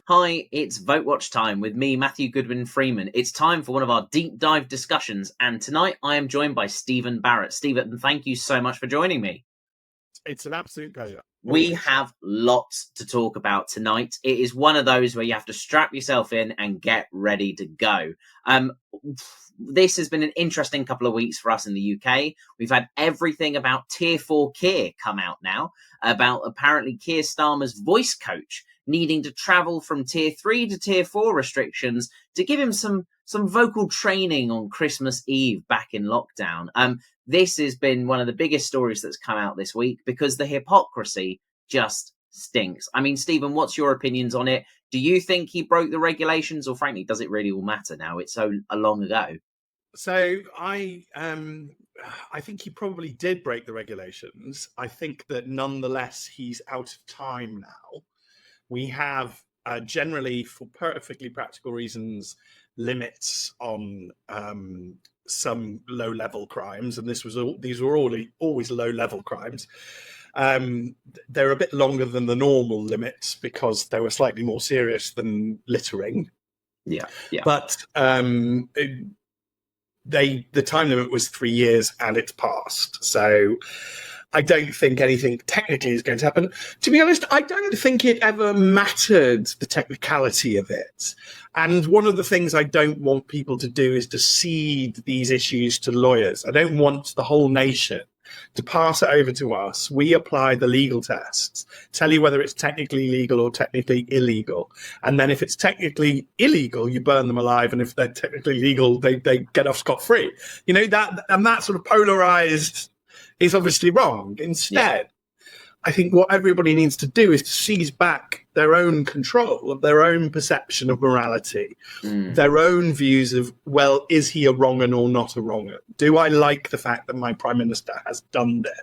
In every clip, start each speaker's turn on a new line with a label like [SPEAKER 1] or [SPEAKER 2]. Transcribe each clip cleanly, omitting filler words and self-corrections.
[SPEAKER 1] Hi, it's VoteWatch time with me, Matthew Goodwin-Freeman. It's time for one of our deep dive discussions, and tonight I am joined by Steven Barrett. Steven, thank you so much for joining me.
[SPEAKER 2] It's an absolute pleasure.
[SPEAKER 1] We have lots to talk about tonight. It is one of those where you have to strap yourself in and get ready to go. This has been an interesting couple of weeks for us in the UK. We've had everything about Tier 4 Keir come out now, about apparently Keir Starmer's voice coach needing to travel from Tier 3 to Tier 4 restrictions to give him some vocal training on Christmas Eve back in lockdown. This has been one of the biggest stories that's come out this week because the hypocrisy just stinks. I mean, Stephen, what's your opinions on it? Do you think he broke the regulations, or frankly, does it really all matter now? It's so long ago.
[SPEAKER 2] So I think he probably did break the regulations. I think that nonetheless, he's out of time now. We have generally, for perfectly practical reasons, limits on some low-level crimes, and these were always low-level crimes. They're a bit longer than the normal limits because they were slightly more serious than littering.
[SPEAKER 1] Yeah.
[SPEAKER 2] But the time limit was 3 years, and it's passed. So I don't think anything technically is going to happen. To be honest, I don't think it ever mattered, the technicality of it. And one of the things I don't want people to do is to cede these issues to lawyers. I don't want the whole nation to pass it over to us. We apply the legal tests, tell you whether it's technically legal or technically illegal. And then if it's technically illegal, you burn them alive. And if they're technically legal, they get off scot-free. You know, that sort of polarized is obviously wrong. Instead, I think what everybody needs to do is to seize back their own control of their own perception of morality, their own views of, well, is he a wrong-un or not a wrong-un? Do I like the fact that my prime minister has done this?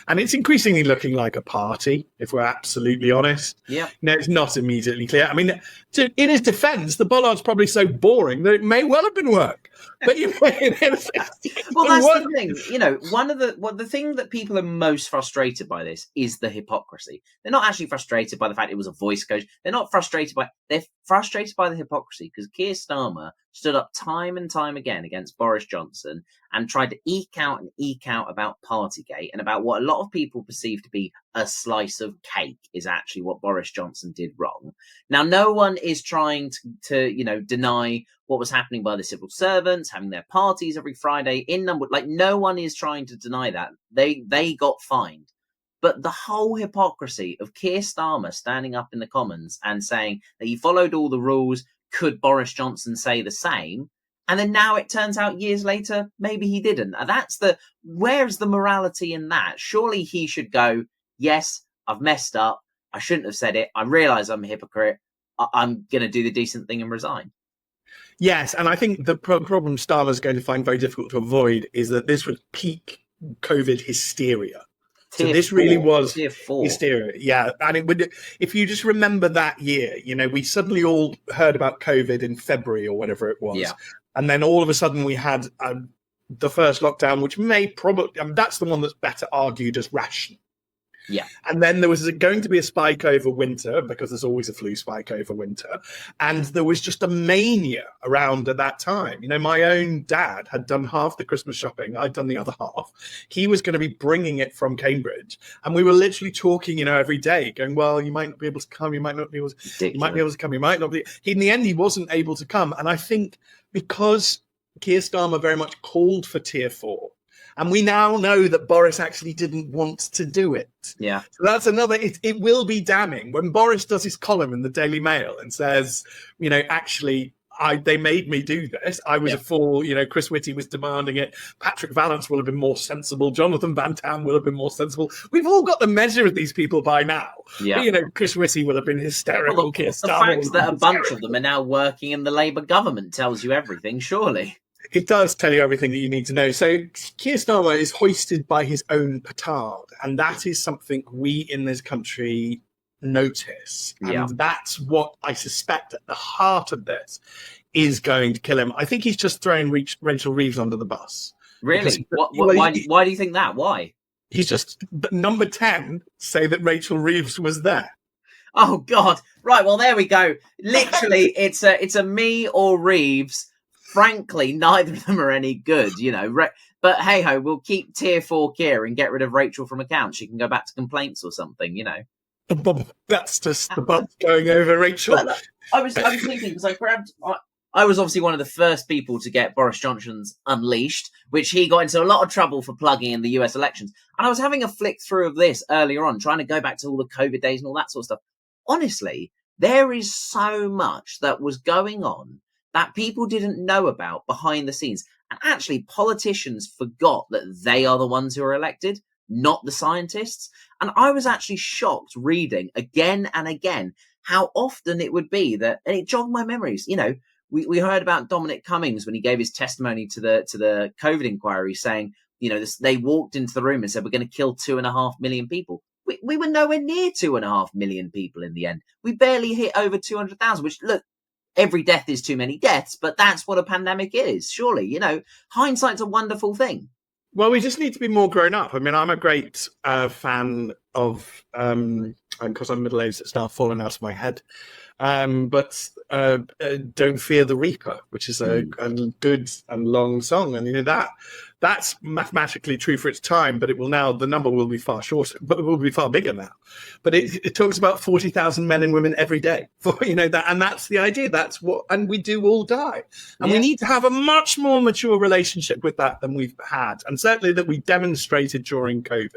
[SPEAKER 2] And it's increasingly looking like a party, if we're absolutely honest.
[SPEAKER 1] Yeah.
[SPEAKER 2] No, it's not immediately clear. I mean, in his defence, the bollard's probably so boring that it may well have been work. But well, that's
[SPEAKER 1] the thing. You know, the thing that people are most frustrated by this is the hypocrisy. They're not actually frustrated by the fact it was a voice coach. They're frustrated by the hypocrisy because Keir Starmer stood up time and time again against Boris Johnson and tried to eke out about Partygate and about what a lot of people perceive to be a slice of cake is actually what Boris Johnson did wrong. Now, no one is trying to deny what was happening by the civil servants, having their parties every Friday in number. Like, no one is trying to deny that. They got fined. But the whole hypocrisy of Keir Starmer standing up in the Commons and saying that he followed all the rules, could Boris Johnson say the same? And then now it turns out years later, maybe he didn't. Where's the morality in that? Surely he should go, yes, I've messed up. I shouldn't have said it. I realise I'm a hypocrite. I'm going to do the decent thing and resign.
[SPEAKER 2] Yes, and I think the problem Starmer's going to find very difficult to avoid is that this was peak COVID hysteria. So this really was hysteria. Yeah. And if you just remember that year, we suddenly all heard about COVID in February or whatever it was.
[SPEAKER 1] Yeah.
[SPEAKER 2] And then all of a sudden we had the first lockdown, which that's the one that's better argued as rational.
[SPEAKER 1] Yeah.
[SPEAKER 2] And then there was going to be a spike over winter because there's always a flu spike over winter. And there was just a mania around at that time. My own dad had done half the Christmas shopping. I'd done the other half. He was going to be bringing it from Cambridge. And we were literally talking, every day going, well, you might not be able to come. You might not be able to, you might be able to come. You might not be. In the end, he wasn't able to come. And I think because Keir Starmer very much called for Tier 4, and we now know that Boris actually didn't want to do it.
[SPEAKER 1] Yeah.
[SPEAKER 2] So that's another, it will be damning. When Boris does his column in the Daily Mail and says, actually, they made me do this. I was a fool. Chris Whitty was demanding it. Patrick Vallance will have been more sensible. Jonathan Van Tam will have been more sensible. We've all got the measure of these people by now.
[SPEAKER 1] Yeah.
[SPEAKER 2] But, Chris Whitty will have been hysterical.
[SPEAKER 1] The fact that a bunch of them are now working in the Labour government tells you everything, surely.
[SPEAKER 2] It does tell you everything that you need to know. So Keir Starmer is hoisted by his own petard, and that is something we in this country notice. And that's what I suspect at the heart of this is going to kill him. I think he's just throwing Rachel Reeves under the bus.
[SPEAKER 1] Really? Why do you think that? Why?
[SPEAKER 2] He's just, number 10 say that Rachel Reeves was there.
[SPEAKER 1] Oh God! Right, well there we go. Literally, it's a me or Reeves. Frankly, neither of them are any good, you know. But hey ho, we'll keep tier 4 Keir and get rid of Rachel from accounts. She can go back to complaints or something, you know.
[SPEAKER 2] That's just the bump going over Rachel.
[SPEAKER 1] But I was thinking because I was obviously one of the first people to get Boris Johnson's Unleashed, which he got into a lot of trouble for plugging in the US elections. And I was having a flick through of this earlier on, trying to go back to all the COVID days and all that sort of stuff. Honestly, there is so much that was going on that people didn't know about behind the scenes. And actually, politicians forgot that they are the ones who are elected, not the scientists. And I was actually shocked reading again and again how often it would be that, and it jogged my memories, you know. We heard about Dominic Cummings when he gave his testimony to the COVID inquiry, saying, you know, they walked into the room and said, we're going to kill 2.5 million people. We were nowhere near 2.5 million people in the end. We barely hit over 200,000, which, look, every death is too many deaths, but that's what a pandemic is, surely. You know, hindsight's a wonderful thing.
[SPEAKER 2] Well, we just need to be more grown up. I mean, I'm a great fan of, because I'm middle-aged, it's now fallen out of my head. But Don't Fear the Reaper, which is a good and long song, and you know that's mathematically true for its time, but the number will be far shorter, but it will be far bigger now. But it talks about 40,000 men and women every day, you know that, and that's the idea. That's what, and we do all die, and we need to have a much more mature relationship with that than we've had, and certainly that we demonstrated during COVID.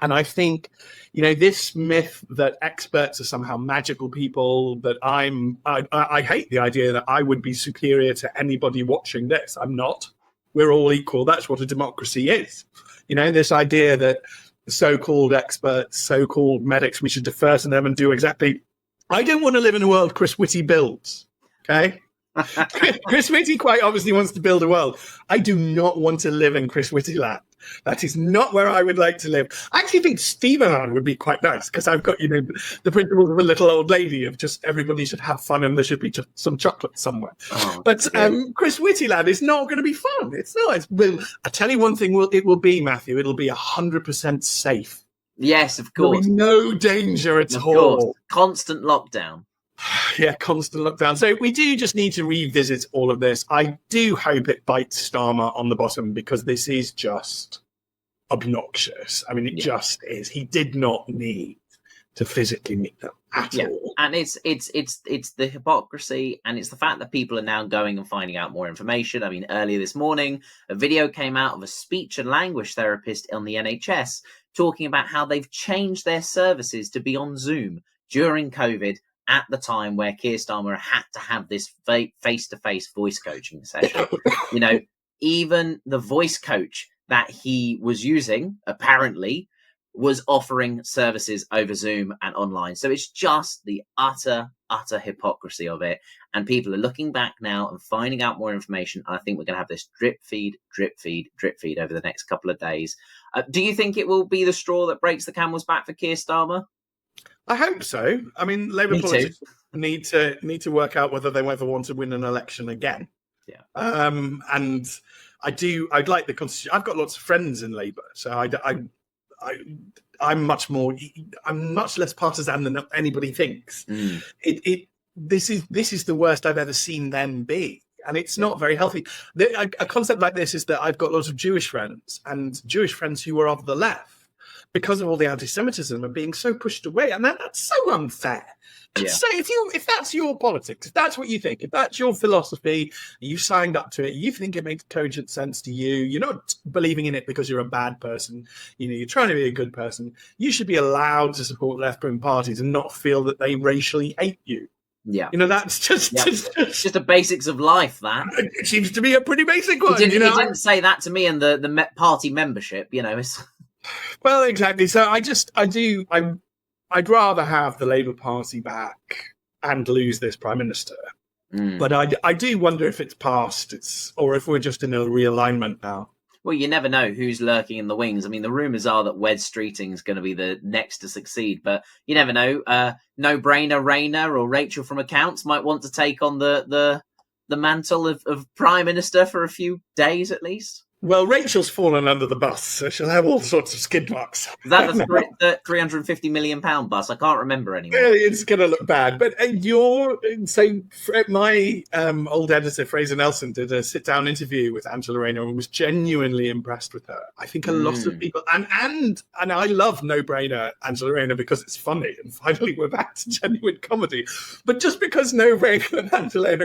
[SPEAKER 2] And I think, you know, this myth that experts are somehow magical people, that I hate the idea that I would be superior to anybody watching this. I'm not. We're all equal. That's what a democracy is. You know, this idea that so-called experts, so-called medics, we should defer to them and do exactly. I don't want to live in a world Chris Whitty builds. Okay. Chris Whitty quite obviously wants to build a world. I do not want to live in Chris Whitty land. That is not where I would like to live. I actually think Steven would be quite nice because I've got, you know, the principles of a little old lady of just everybody should have fun and there should be just some chocolate somewhere. But Chris Whitty land is not going to be fun. It's not. I tell you one thing, it will be, Matthew, it'll be 100% safe.
[SPEAKER 1] Yes, of course.
[SPEAKER 2] There'll be no danger at all.
[SPEAKER 1] Course. Constant lockdown.
[SPEAKER 2] Yeah, constant lockdown. So we do just need to revisit all of this. I do hope it bites Starmer on the bottom because this is just obnoxious. I mean, it just is. He did not need to physically meet them at all.
[SPEAKER 1] And it's the hypocrisy, and it's the fact that people are now going and finding out more information. I mean, earlier this morning, a video came out of a speech and language therapist on the NHS talking about how they've changed their services to be on Zoom during COVID, at the time where Keir Starmer had to have this face-to-face voice coaching session. You know, even the voice coach that he was using, apparently, was offering services over Zoom and online. So it's just the utter hypocrisy of it. And people are looking back now and finding out more information. And I think we're going to have this drip feed over the next couple of days. Do you think it will be the straw that breaks the camel's back for Keir Starmer?
[SPEAKER 2] I hope so. I mean, Labour politicians need to work out whether they ever want to win an election again.
[SPEAKER 1] Yeah.
[SPEAKER 2] And I'd like the constitution. I've got lots of friends in Labour, so I'm much less partisan than anybody thinks. This is the worst I've ever seen them be. And it's not very healthy. A concept like this is that I've got lots of Jewish friends who are of the left, because of all the anti-Semitism and being so pushed away, and that's so unfair. So if that's your politics, if that's what you think, if that's your philosophy, you signed up to it, you think it makes cogent sense to you, you're not believing in it because you're a bad person, you know, you're trying to be a good person, you should be allowed to support left-wing parties and not feel that they racially hate you. Yeah, you know, that's just
[SPEAKER 1] the basics of life. That
[SPEAKER 2] it seems to be a pretty basic one.
[SPEAKER 1] He didn't say that to me and the party membership. You know, it's.
[SPEAKER 2] Well, exactly. So I'd rather have the Labour Party back and lose this Prime Minister. But I do wonder if it's past, or if we're just in a realignment now.
[SPEAKER 1] Well, you never know who's lurking in the wings. I mean, the rumours are that Wed Streeting is going to be the next to succeed, but you never know. No-brainer Rayner or Rachel from Accounts might want to take on the mantle of Prime Minister for a few days at least.
[SPEAKER 2] Well, Rachel's fallen under the bus, so she'll have all sorts of skid marks.
[SPEAKER 1] Is that the £350 million bus? I can't remember anymore.
[SPEAKER 2] It's going to look bad. But my old editor, Fraser Nelson, did a sit-down interview with Angela Rayner and was genuinely impressed with her. I think a lot of people, and I love No Brainer Angela Rayner because it's funny, and finally we're back to genuine comedy. But just because No Brainer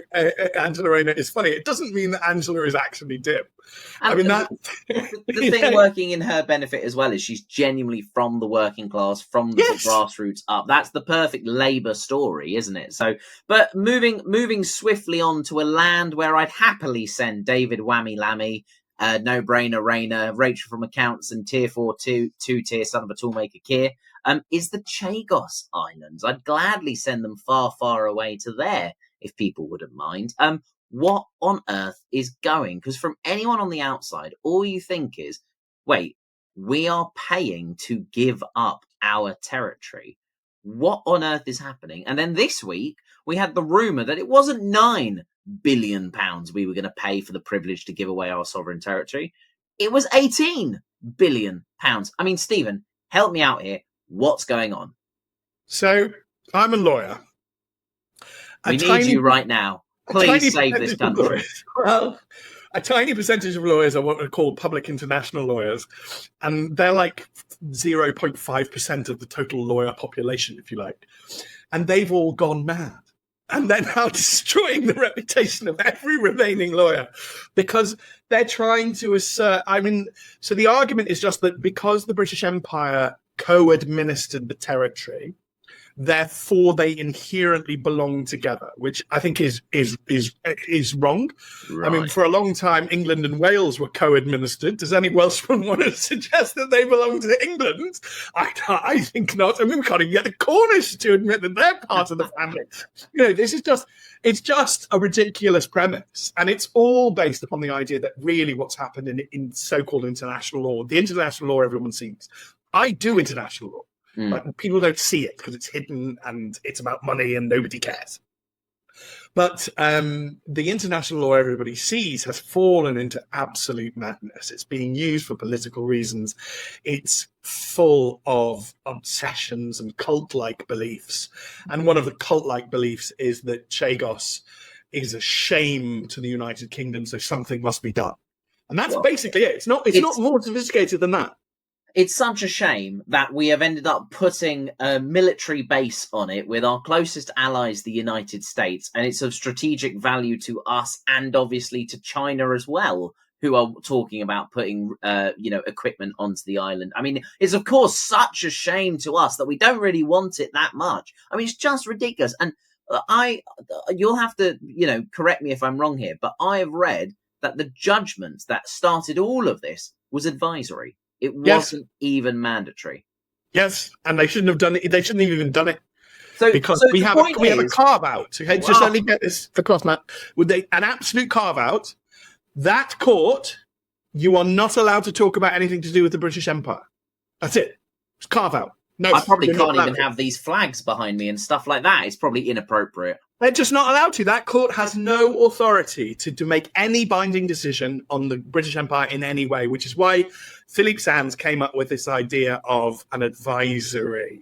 [SPEAKER 2] Angela Rayner is funny, it doesn't mean that Angela is actually dim.
[SPEAKER 1] And
[SPEAKER 2] I mean,
[SPEAKER 1] the thing working in her benefit as well is she's genuinely from the working class, from the grassroots up. That's the perfect Labour story, isn't it? So, but moving swiftly on to a land where I'd happily send David Whammy Lammy, No Brainer Rayner, Rachel from Accounts, and Tier 4 two-tier son of a toolmaker Keir, is the Chagos Islands. I'd gladly send them far, far away to there if people wouldn't mind. What on earth is going? Because from anyone on the outside, all you think is, wait, we are paying to give up our territory. What on earth is happening? And then this week, we had the rumour that it wasn't £9 billion we were going to pay for the privilege to give away our sovereign territory. It was £18 billion. I mean, Stephen, help me out here. What's going on?
[SPEAKER 2] So, I'm a lawyer.
[SPEAKER 1] We need you right now. Please save this country.
[SPEAKER 2] Well, a tiny percentage of lawyers are what we call public international lawyers, and they're like 0.5% of the total lawyer population, if you like. And they've all gone mad. And they're now destroying the reputation of every remaining lawyer because they're trying to assert... so the argument is just that because the British Empire co-administered the territory, therefore they inherently belong together, which I think is wrong. Right. I mean, for a long time, England and Wales were co-administered. Does any Welshman want to suggest that they belong to England? I think not. I mean, we can't even get the Cornish to admit that they're part of the family. This is just a ridiculous premise. And it's all based upon the idea that really what's happened in so-called international law, the international law everyone sees. I do international law. But people don't see it because it's hidden and it's about money and nobody cares. But the international law everybody sees has fallen into absolute madness. It's being used for political reasons. It's full of obsessions and cult-like beliefs. And one of the cult-like beliefs is that Chagos is a shame to the United Kingdom, so something must be done. And that's basically it. It's not more sophisticated than that.
[SPEAKER 1] It's such a shame that we have ended up putting a military base on it with our closest allies, the United States, and it's of strategic value to us and obviously to China as well, who are talking about putting, equipment onto the island. I mean, it's of course such a shame to us that we don't really want it that much. I mean, it's just ridiculous. And you'll have to, correct me if I'm wrong here, but I have read that the judgment that started all of this was advisory. It wasn't even mandatory. Yes,
[SPEAKER 2] and they shouldn't have done it. They shouldn't have even done it. Because we have a carve out. Okay, just let me get this across, Matt. With an absolute carve out, that court, you are not allowed to talk about anything to do with the British Empire. That's it. It's carve out. No,
[SPEAKER 1] I probably can't even have these flags behind me and stuff like that. It's probably inappropriate.
[SPEAKER 2] They're just not allowed to. That court has no authority to make any binding decision on the British Empire in any way, which is why Philippe Sands came up with this idea of an advisory,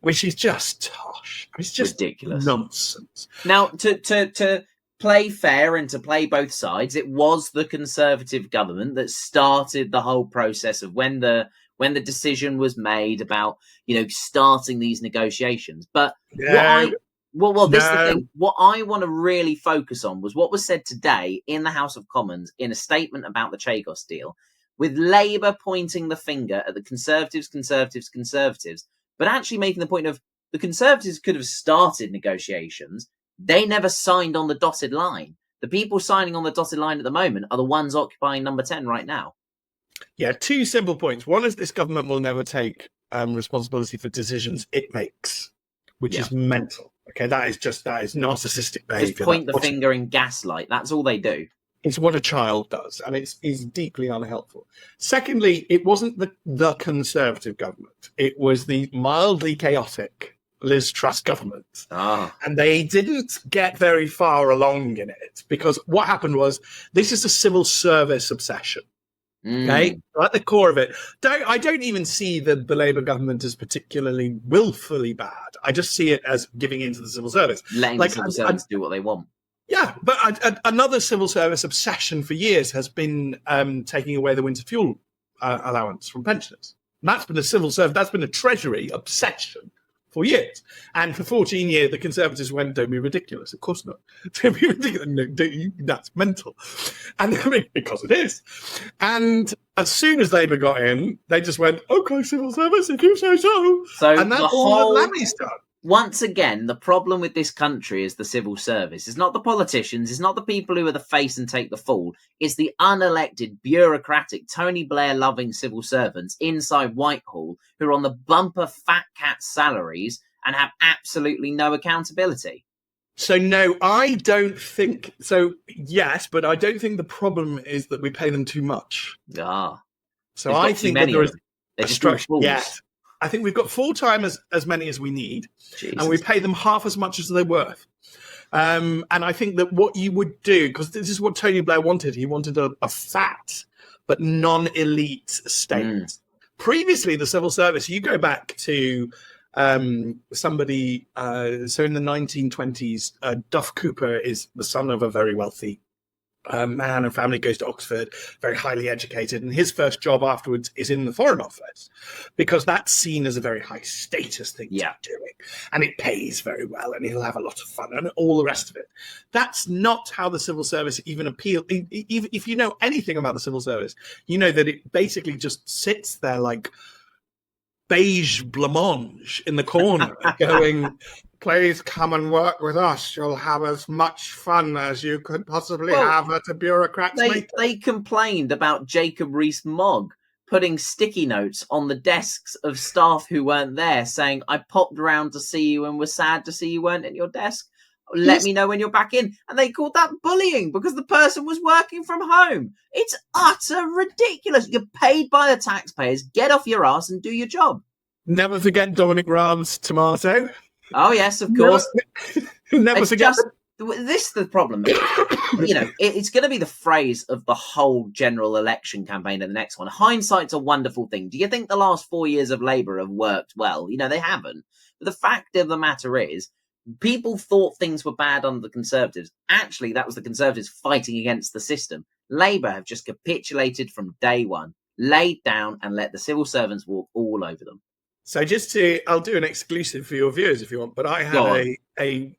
[SPEAKER 2] which is just tosh. It's just ridiculous nonsense.
[SPEAKER 1] Now, to play fair and to play both sides, it was the Conservative government that started the whole process of when the decision was made about, starting these negotiations. But this is the thing. What I want to really focus on was what was said today in the House of Commons in a statement about the Chagos deal, with Labour pointing the finger at the Conservatives, but actually making the point of the Conservatives could have started negotiations. They never signed on the dotted line. The people signing on the dotted line at the moment are the ones occupying number 10 right now.
[SPEAKER 2] Yeah, two simple points. One is this government will never take responsibility for decisions it makes, which is mental. Okay, that is narcissistic behaviour.
[SPEAKER 1] Just point the finger and gaslight. That's all they do.
[SPEAKER 2] It's what a child does, and it's deeply unhelpful. Secondly, it wasn't the Conservative government. It was the mildly chaotic Liz Truss government. And they didn't get very far along in it, because what happened was, this is a civil service obsession. Okay, at the core of it, I don't even see the Labour government as particularly willfully bad. I just see it as giving into the civil service,
[SPEAKER 1] letting the civil servants do what they want.
[SPEAKER 2] Yeah, but another civil service obsession for years has been taking away the winter fuel allowance from pensioners. And that's been a civil service, that's been a Treasury obsession for years. And for 14 years, the Conservatives went, don't be ridiculous. Of course not. Don't be ridiculous. No, that's mental. And because it is. And as soon as Labour got in, they just went, okay, civil service, if you say so. And that's all that Lammy's done.
[SPEAKER 1] Once again, the problem with this country is the civil service. It's not the politicians. It's not the people who are the face and take the fall. It's the unelected, bureaucratic, Tony Blair-loving civil servants inside Whitehall who are on the bumper fat cat salaries and have absolutely no accountability.
[SPEAKER 2] So, no, I don't think... So, yes, but I don't think the problem is that we pay them too much.
[SPEAKER 1] Ah.
[SPEAKER 2] So I think that there is
[SPEAKER 1] a structure.
[SPEAKER 2] Yes. I think we've got 4 times as many as we need,
[SPEAKER 1] Jesus.
[SPEAKER 2] And we pay them half as much as they're worth. And I think that what you would do, because this is what Tony Blair wanted, he wanted a fat but non-elite state. Previously, the civil service, you go back to somebody, so in the 1920s, Duff Cooper is the son of a very wealthy man and family, goes to Oxford, very highly educated, and his first job afterwards is in the Foreign Office because that's seen as a very high status thing to be doing, and it pays very well, and he'll have a lot of fun and all the rest of it. That's not how the civil service even appeals. If you know anything about the civil service, you know that it basically just sits there like beige blancmange in the corner going, please come and work with us. You'll have as much fun as you could possibly have at a bureaucrat's meeting.
[SPEAKER 1] They complained about Jacob Rees-Mogg putting sticky notes on the desks of staff who weren't there saying, I popped around to see you and was sad to see you weren't at your desk. Let me know when you're back in. And they called that bullying because the person was working from home. It's utter ridiculous. You're paid by the taxpayers. Get off your ass and do your job.
[SPEAKER 2] Never forget Dominic Raab's tomato.
[SPEAKER 1] Oh, yes, of course.
[SPEAKER 2] Never forget.
[SPEAKER 1] This is the problem. It's going to be the phrase of the whole general election campaign in the next one. Hindsight's a wonderful thing. Do you think the last 4 years of Labour have worked well? They haven't. But the fact of the matter is, people thought things were bad under the Conservatives. Actually, that was the Conservatives fighting against the system. Labour have just capitulated from day one, laid down and let the civil servants walk all over them.
[SPEAKER 2] So I'll do an exclusive for your viewers if you want, but I had a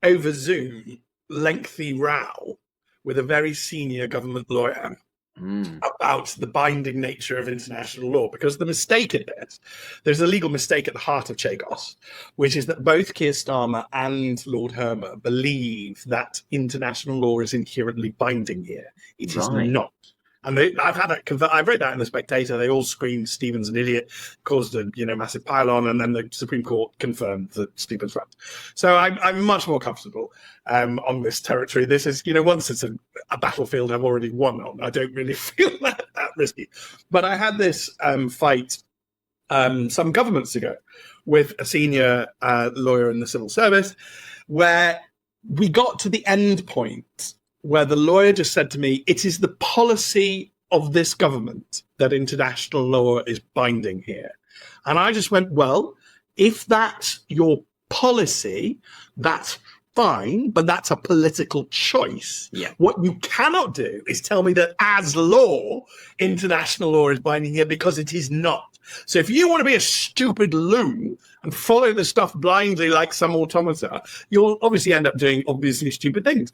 [SPEAKER 2] over Zoom lengthy row with a very senior government lawyer about the binding nature of international law, because the mistake in this, there's a legal mistake at the heart of Chagos, which is that both Keir Starmer and Lord Hermer believe that international law is inherently binding here. It is not. And I've read that in The Spectator. They all screamed Stephen's an idiot, caused a massive pile-on, and then the Supreme Court confirmed that Stephen's right. So I'm much more comfortable on this territory. This is, once it's a battlefield I've already won on, I don't really feel that risky. But I had this fight some governments ago with a senior lawyer in the civil service, where we got to the end point where the lawyer just said to me, it is the policy of this government that international law is binding here. And I just went, well, if that's your policy, that's fine, but that's a political choice.
[SPEAKER 1] Yeah.
[SPEAKER 2] What you cannot do is tell me that as law, international law is binding here, because it is not. So if you want to be a stupid loon and follow the stuff blindly like some automata, you'll obviously end up doing obviously stupid things,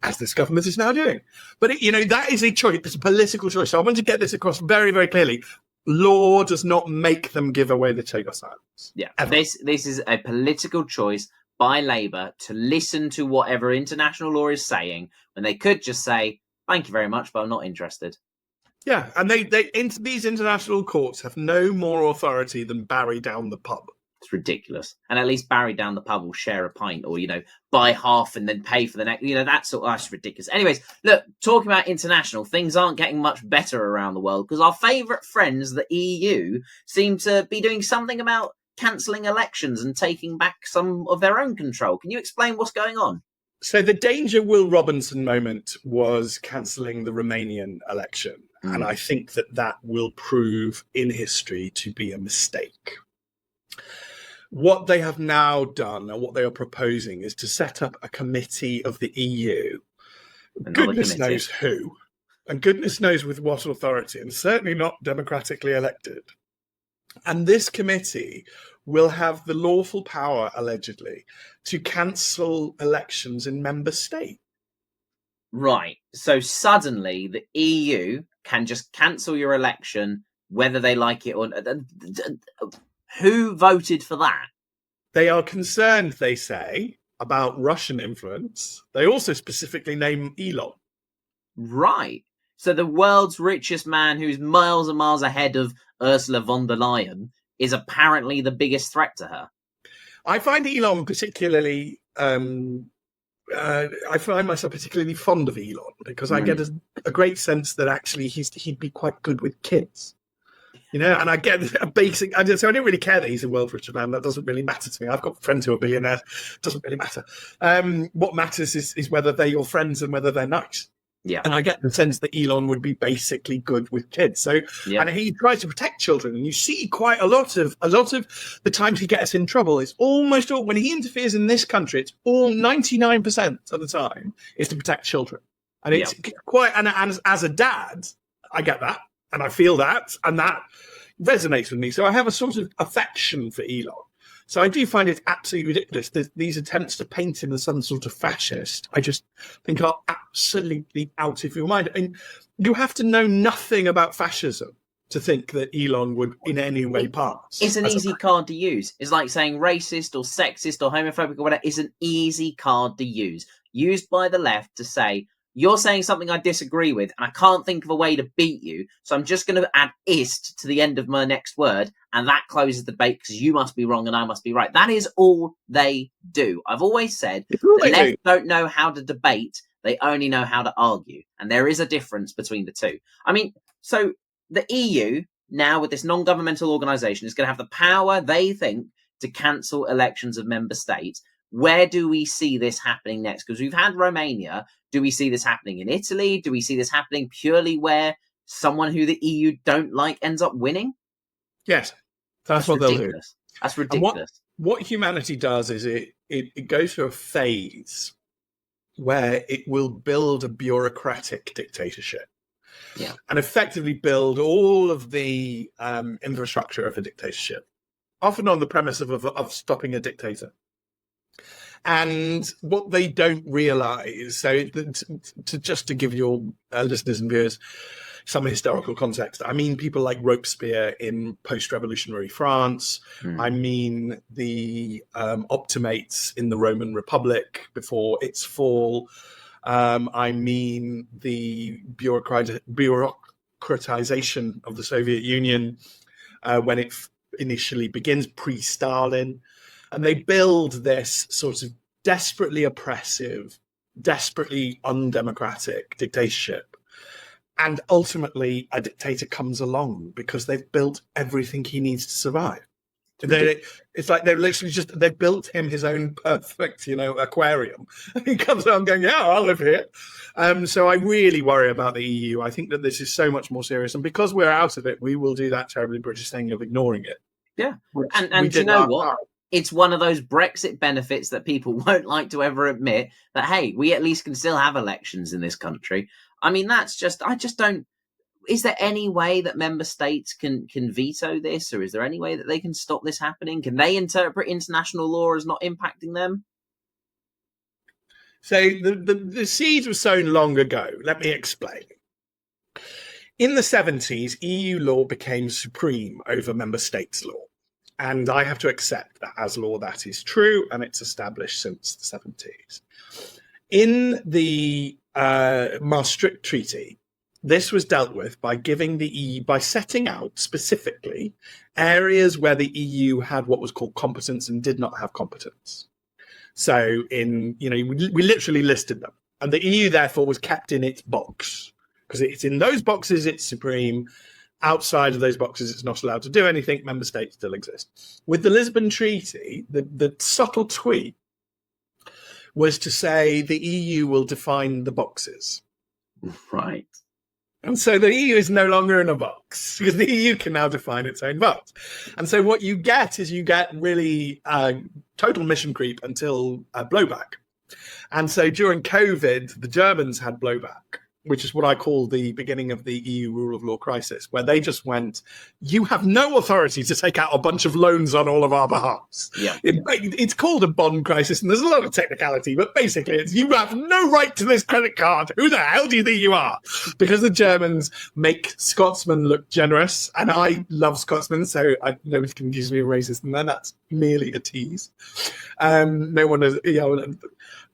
[SPEAKER 2] as this government is now doing. But, that is a choice. It's a political choice. So I want to get this across very, very clearly. Law does not make them give away the Chagos Islands.
[SPEAKER 1] Yeah, this is a political choice by Labour to listen to whatever international law is saying, when they could just say, thank you very much, but I'm not interested.
[SPEAKER 2] Yeah, and these international courts have no more authority than Barry down the pub.
[SPEAKER 1] It's ridiculous. And at least Barry down the pub will share a pint, or, buy half and then pay for the next, that's ridiculous. Anyways, look, talking about international, things aren't getting much better around the world, because our favourite friends, the EU, seem to be doing something about cancelling elections and taking back some of their own control. Can you explain what's going on?
[SPEAKER 2] So the danger Will Robinson moment was cancelling the Romanian election. And I think that will prove in history to be a mistake. What they have now done and what they are proposing is to set up a committee of the EU. Goodness knows who. And goodness knows with what authority, and certainly not democratically elected. And this committee will have the lawful power, allegedly, to cancel elections in member states.
[SPEAKER 1] Right. So suddenly the EU can just cancel your election, whether they like it or not. Who voted for that?
[SPEAKER 2] They are concerned, they say, about Russian influence. They also specifically name Elon.
[SPEAKER 1] Right. So the world's richest man, who's miles and miles ahead of Ursula von der Leyen, is apparently the biggest threat to her.
[SPEAKER 2] I find Elon particularly... I find myself particularly fond of Elon because I get a great sense that actually he'd be quite good with kids. You know, and I get a basic... So I don't really care that he's a world richest man. That doesn't really matter to me. I've got friends who are billionaires. It doesn't really matter. What matters is whether they're your friends and whether they're nice.
[SPEAKER 1] Yeah.
[SPEAKER 2] And I get the sense that Elon would be basically good with kids. So, and he tries to protect children. And you see quite a lot of the times he gets in trouble. It's almost all, when he interferes in this country, it's all 99% of the time is to protect children. And it's quite, and as a dad, I get that. And I feel that, and that resonates with me. So I have a sort of affection for Elon. So I do find it absolutely ridiculous. These attempts to paint him as some sort of fascist, I just think are absolutely out of your mind. And you have to know nothing about fascism to think that Elon would in any way pass.
[SPEAKER 1] It's an easy card to use. It's like saying racist or sexist or homophobic or whatever. It's an easy card to use. Used by the left to say, you're saying something I disagree with, and I can't think of a way to beat you, so I'm just going to add "ist" to the end of my next word, and that closes the debate because you must be wrong and I must be right. That is all they do. I've always said the left don't know how to debate, they only know how to argue, and there is a difference between the two. I mean, so the EU, now with this non-governmental organisation, is going to have the power, they think, to cancel elections of member states. Where do we see this happening next? Because we've had Romania. Do we see this happening in Italy? Do we see this happening purely where someone who the EU don't like ends up winning?
[SPEAKER 2] Yes, that's what
[SPEAKER 1] ridiculous.
[SPEAKER 2] They'll do.
[SPEAKER 1] That's ridiculous.
[SPEAKER 2] And what humanity does is it goes through a phase where it will build a bureaucratic dictatorship.
[SPEAKER 1] Yeah.
[SPEAKER 2] And effectively build all of the infrastructure of a dictatorship, often on the premise of stopping a dictator. And what they don't realize, so to give your listeners and viewers some historical context, I mean people like Robespierre in post-revolutionary France. I mean the optimates in the Roman Republic before its fall. I mean the bureaucratization of the Soviet Union when it initially begins, pre-Stalin. And they build this sort of desperately oppressive, desperately undemocratic dictatorship. And ultimately, a dictator comes along because they've built everything he needs to survive. It's like they've built him his own perfect, aquarium. He comes along going, yeah, I'll live here. So I really worry about the EU. I think that this is so much more serious. And because we're out of it, we will do that terribly British thing of ignoring it.
[SPEAKER 1] Yeah. And you know what? It's one of those Brexit benefits that people won't like to ever admit that, hey, we at least can still have elections in this country. I mean, I just don't, is there any way that member states can veto this? Or is there any way that they can stop this happening? Can they interpret international law as not impacting them?
[SPEAKER 2] So the seeds were sown long ago. Let me explain. In the 70s, EU law became supreme over member states' law. And I have to accept that as law that is true, and it's established since the 70s. In the Maastricht Treaty, this was dealt with by giving the EU, by setting out specifically areas where the EU had what was called competence and did not have competence. So we literally listed them. And the EU, therefore, was kept in its box because it's in those boxes it's supreme. Outside of those boxes, it's not allowed to do anything. Member states still exist. With the Lisbon Treaty, the subtle tweak was to say the EU will define the boxes.
[SPEAKER 1] Right.
[SPEAKER 2] And so the EU is no longer in a box because the EU can now define its own box. And so what you get is really total mission creep until blowback. And so during COVID, the Germans had blowback, which is what I call the beginning of the EU rule of law crisis, where they just went, you have no authority to take out a bunch of loans on all of our behalves.
[SPEAKER 1] Yeah.
[SPEAKER 2] It's called a bond crisis, and there's a lot of technicality, but basically it's, you have no right to this credit card. Who the hell do you think you are? Because the Germans make Scotsmen look generous, and I love Scotsmen, so nobody can accuse me of racism, and that's merely a tease. No one has,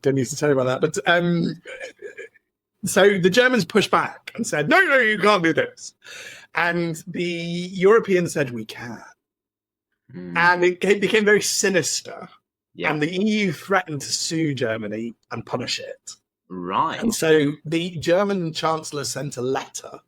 [SPEAKER 2] don't need to tell you about that, but... So the Germans pushed back and said, no, you can't do this. And the Europeans said, we can. And it became very sinister. Yeah. And the EU threatened to sue Germany and punish it.
[SPEAKER 1] Right.
[SPEAKER 2] And so the German chancellor sent a letter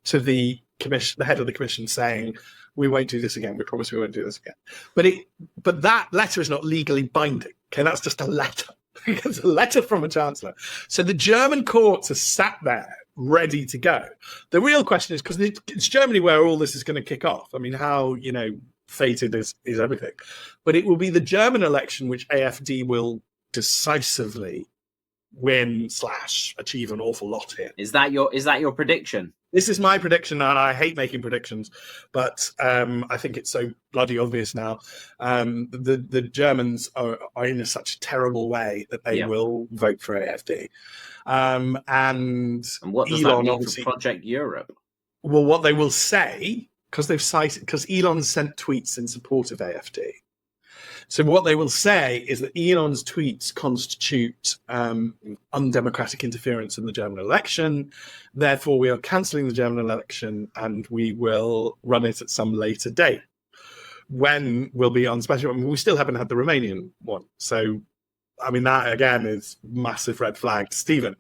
[SPEAKER 2] to the commission, the head of the commission, saying, we won't do this again. We promise we won't do this again. But that letter is not legally binding. Okay, that's just a letter. It's a letter from a chancellor. So the German courts are sat there ready to go. The real question is, because it's Germany where all this is going to kick off. I mean, how, fated is everything. But it will be the German election which AfD will decisively win / achieve an awful lot here.
[SPEAKER 1] Is that your prediction? This
[SPEAKER 2] is my prediction, and I hate making predictions, but I think it's so bloody obvious now. The Germans are in such a terrible way that they will vote for AfD. And
[SPEAKER 1] what does
[SPEAKER 2] Elon,
[SPEAKER 1] that mean for Project Europe?
[SPEAKER 2] Well, what they will say, because Elon sent tweets in support of AfD. So what they will say is that Elon's tweets constitute undemocratic interference in the German election. Therefore, we are cancelling the German election and we will run it at some later date. When will be on special. We still haven't had the Romanian one. So, I mean, that again is massive red flag to Stephen.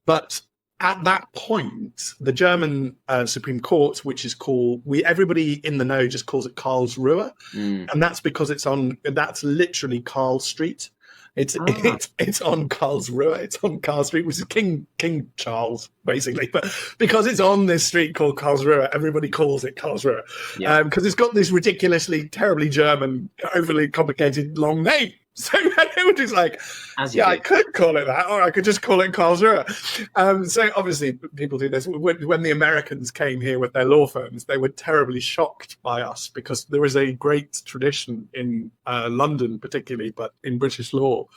[SPEAKER 2] But at that point, the German Supreme Court, which is called, everybody in the know just calls it Karlsruhe, and that's because that's literally Karl Street. It's on Karlsruhe, it's on Karl Street, which is King Charles, basically. But because it's on this street called Karlsruhe, everybody calls it Karlsruhe. Because it's got this ridiculously, terribly German, overly complicated long name. So it was just like, I could call it that, or I could just call it Karlsruhe. So obviously people do this. When the Americans came here with their law firms, they were terribly shocked by us because there is a great tradition in London particularly, but in British law,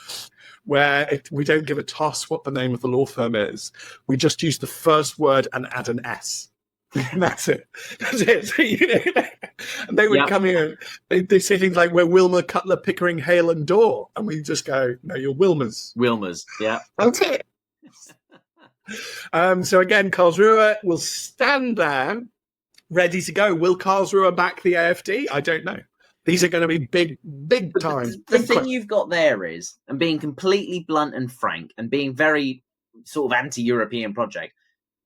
[SPEAKER 2] where we don't give a toss what the name of the law firm is. We just use the first word and add an S. And that's it. And they would come here. They say things like, "We're Wilmer, Cutler, Pickering, Hale, and Dorr," and we just go, "No, you're Wilmers."
[SPEAKER 1] Wilmers, yeah.
[SPEAKER 2] That's it. So again, Karlsruhe will stand there, ready to go. Will Karlsruhe back the AfD? I don't know. These are going to be big time.
[SPEAKER 1] The thing you've got there is, and being completely blunt and frank, and being very sort of anti-European project.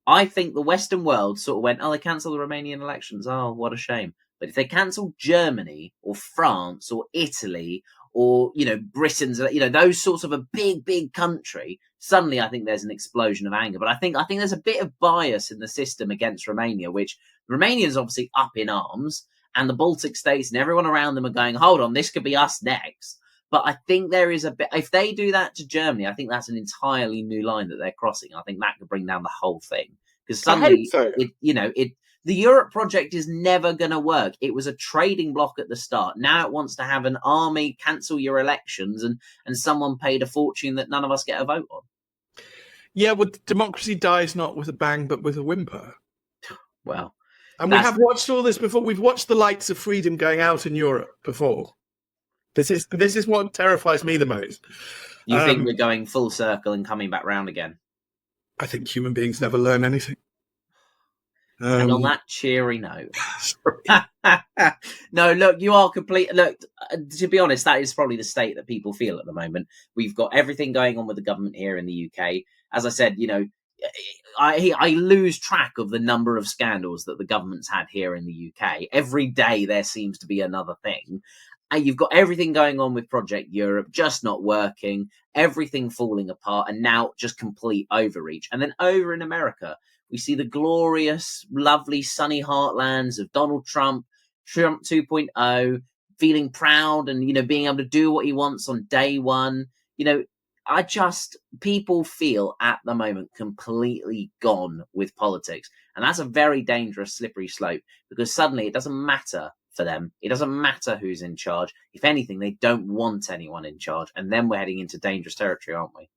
[SPEAKER 1] I think the Western world sort of went, they cancelled the Romanian elections. Oh, what a shame. But if they cancel Germany or France or Italy or, Britain's, those sorts of a big country, suddenly I think there's an explosion of anger. But I think there's a bit of bias in the system against Romania, which Romania's obviously up in arms and the Baltic states and everyone around them are going, hold on, this could be us next. But I think there is a bit, if they do that to Germany, I think that's an entirely new line that they're crossing. I think that could bring down the whole thing. Because suddenly, the Europe project is never going to work. It was a trading bloc at the start. Now it wants to have an army, cancel your elections, and someone paid a fortune that none of us get a vote on.
[SPEAKER 2] Yeah, well, democracy dies not with a bang, but with a whimper.
[SPEAKER 1] Well.
[SPEAKER 2] And we have watched all this before. We've watched the lights of freedom going out in Europe before. This is what terrifies me the most.
[SPEAKER 1] You think we're going full circle and coming back round again?
[SPEAKER 2] I think human beings never learn anything.
[SPEAKER 1] And on that cheery note, no, look, you are complete. Look, to be honest, that is probably the state that people feel at the moment. We've got everything going on with the government here in the UK. As I said, I lose track of the number of scandals that the government's had here in the UK. Every day there seems to be another thing. And you've got everything going on with Project Europe just not working, everything falling apart, and now just complete overreach. And then over in America, we see the glorious, lovely, sunny heartlands of Donald Trump, Trump 2.0, feeling proud and, being able to do what he wants on day one. People feel at the moment completely gone with politics. And that's a very dangerous, slippery slope, because suddenly it doesn't matter for them. It doesn't matter who's in charge. If anything, they don't want anyone in charge. And then we're heading into dangerous territory, aren't we?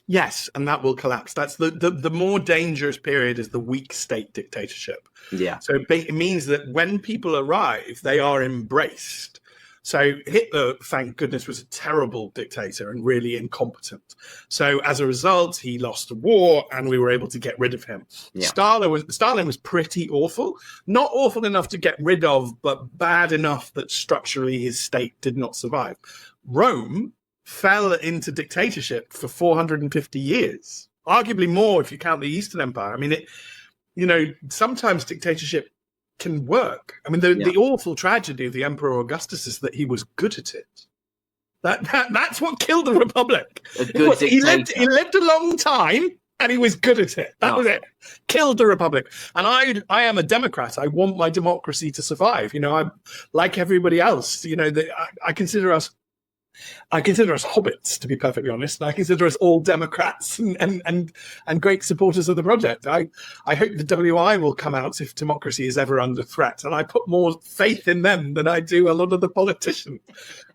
[SPEAKER 2] Yes, and that will collapse. That's the more dangerous period is the weak state dictatorship.
[SPEAKER 1] Yeah.
[SPEAKER 2] So it means that when people arrive, they are embraced. So Hitler, thank goodness, was a terrible dictator and really incompetent. So as a result, he lost the war and we were able to get rid of him. Yeah. Stalin was pretty awful. Not awful enough to get rid of, but bad enough that structurally his state did not survive. Rome fell into dictatorship for 450 years, arguably more if you count the Eastern Empire. I mean, sometimes dictatorship can work. I mean, the awful tragedy of the Emperor Augustus is that he was good at it. That's what killed the Republic. He lived a long time and he was good at it. That was it. Killed the Republic. And I am a Democrat. I want my democracy to survive. I'm like everybody else. I consider us hobbits, to be perfectly honest. And I consider us all Democrats and great supporters of the project. I hope the WI will come out if democracy is ever under threat. And I put more faith in them than I do a lot of the politicians.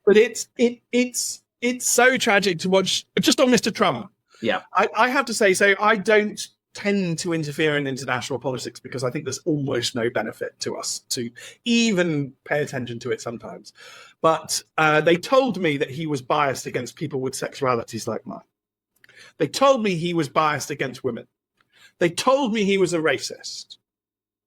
[SPEAKER 2] But it's so tragic to watch. Just on Mr. Trump.
[SPEAKER 1] Yeah.
[SPEAKER 2] I have to say, so I don't tend to interfere in international politics because I think there's almost no benefit to us to even pay attention to it sometimes. But they told me that he was biased against people with sexualities like mine. They told me he was biased against women. They told me he was a racist.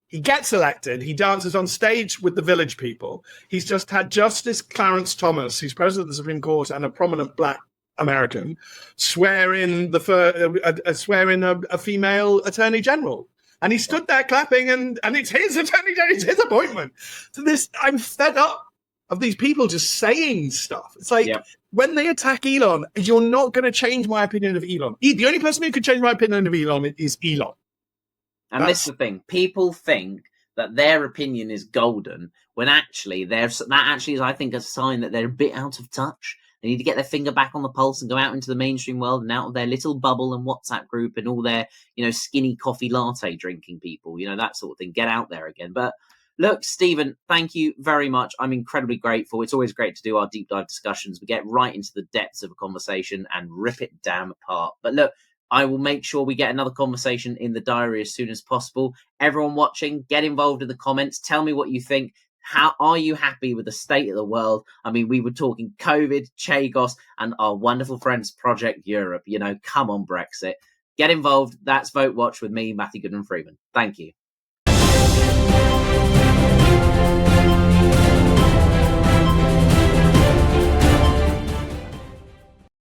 [SPEAKER 2] He gets elected. He dances on stage with the village people. He's just had Justice Clarence Thomas, who's president of the Supreme Court and a prominent black American, swear in a female attorney general. And he stood there clapping and it's his attorney general, it's his appointment. So I'm fed up of these people just saying stuff. It's like, when they attack Elon, you're not going to change my opinion of Elon. The only person who could change my opinion of Elon is Elon.
[SPEAKER 1] And this is the thing. People think that their opinion is golden when actually that actually is, I think, a sign that they're a bit out of touch. They need to get their finger back on the pulse and go out into the mainstream world and out of their little bubble and WhatsApp group and all their, skinny coffee latte drinking people, that sort of thing. Get out there again. But look, Stephen, thank you very much. I'm incredibly grateful. It's always great to do our deep dive discussions. We get right into the depths of a conversation and rip it damn apart. But look, I will make sure we get another conversation in the diary as soon as possible. Everyone watching, get involved in the comments. Tell me what you think. How are you happy with the state of the world? I mean, we were talking COVID, Chagos, and our wonderful friends, Project Europe. Come on, Brexit. Get involved. That's Vote Watch with me, Matthew Goodwin-Freeman. Thank you.